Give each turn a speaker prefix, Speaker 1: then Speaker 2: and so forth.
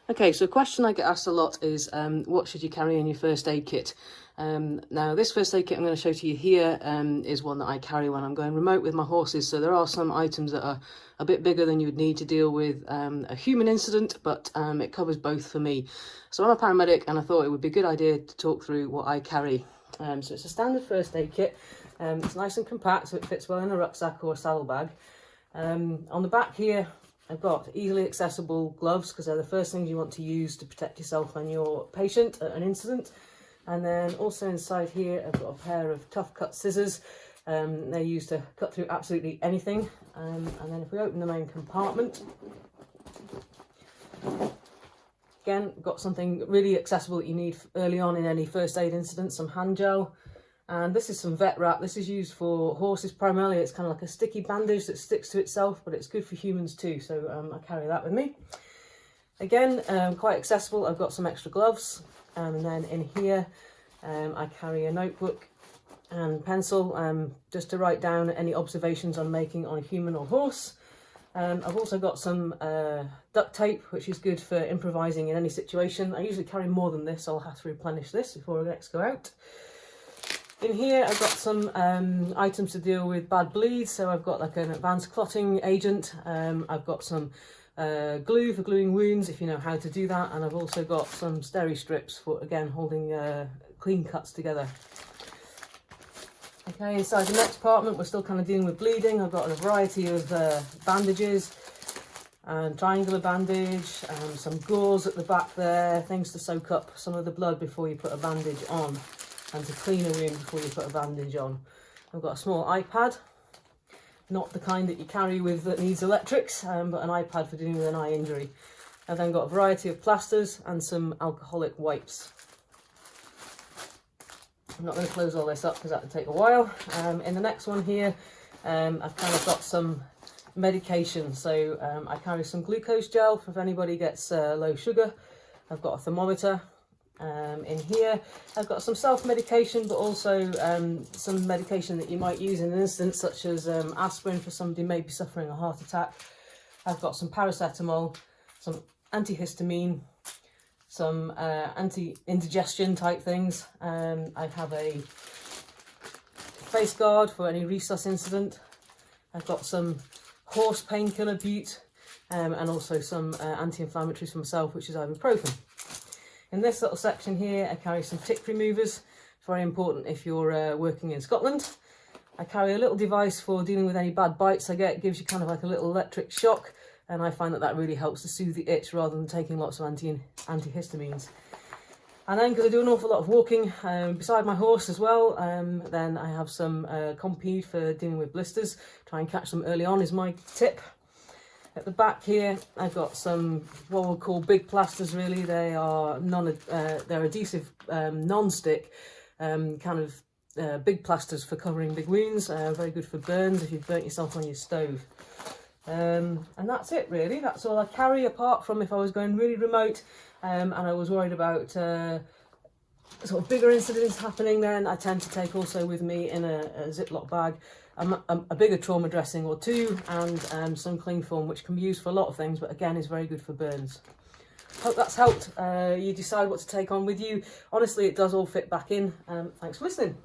Speaker 1: Okay, so a question I get asked a lot is what should you carry in your first aid kit? Now, this first aid kit I'm going to show to you here is one that I carry when I'm going remote with my horses. So there are some items that are a bit bigger than you would need to deal with a human incident, but it covers both for me. So I'm a paramedic and I thought it would be a good idea to talk through what I carry. So it's a standard first aid kit. It's nice and compact, so it fits well in a rucksack or a saddlebag. On the back here, I've got easily accessible gloves because they're the first things you want to use to protect yourself and your patient at an incident. And then also inside here, I've got a pair of tough cut scissors. They're used to cut through absolutely anything. And then if we open the main compartment, again, got something really accessible that you need early on in any first aid incident, some hand gel. And this is some vet wrap. This is used for horses primarily. It's kind of like a sticky bandage that sticks to itself, but it's good for humans too. So I carry that with me. Again, quite accessible. I've got some extra gloves. And then in here, I carry a notebook and pencil just to write down any observations I'm making on a human or horse. I've also got some duct tape, which is good for improvising in any situation. I usually carry more than this, so I'll have to replenish this before I next go out. In here, I've got some items to deal with bad bleeds. So I've got like an advanced clotting agent. I've got some glue for gluing wounds, if you know how to do that. And I've also got some steri strips for, again, holding clean cuts together. Okay, inside the next compartment, we're still kind of dealing with bleeding. I've got a variety of bandages, triangular bandage, some gauze at the back there, things to soak up some of the blood before you put a bandage on, and to clean a wound before you put a bandage on. I've got a small iPad, not the kind that you carry with that needs electrics, but an iPad for dealing with an eye injury. I've then got a variety of plasters and some alcoholic wipes. I'm not going to close all this up because that would take a while. In the next one here, I've kind of got some medication. So I carry some glucose gel for if anybody gets low sugar. I've got a thermometer. In here, I've got some self-medication, but also some medication that you might use in an instance, such as aspirin for somebody maybe suffering a heart attack. I've got some paracetamol, some antihistamine, some anti-indigestion type things. I have a face guard for any resus incident. I've got some horse painkiller Bute, and also some anti-inflammatories for myself, which is ibuprofen. In this little section here, I carry some tick removers. It's very important if you're working in Scotland. I carry a little device for dealing with any bad bites I get. It gives you kind of like a little electric shock, and I find that that really helps to soothe the itch rather than taking lots of antihistamines. And then, because I do an awful lot of walking beside my horse as well, then I have some Compeed for dealing with blisters. Try and catch them early on is my tip. At the back here, I've got some what we'll call big plasters. Really, they are they're adhesive, non-stick kind of big plasters for covering big wounds. Very good for burns if you've burnt yourself on your stove. And that's it really. That's all I carry, apart from if I was going really remote and I was worried about sort of bigger incidents happening. Then I tend to take also with me in a Ziploc bag a bigger trauma dressing or two, and some cling film, which can be used for a lot of things, but again is very good for burns. Hope that's helped you decide what to take on with you. Honestly, it does all fit back in. Thanks for listening.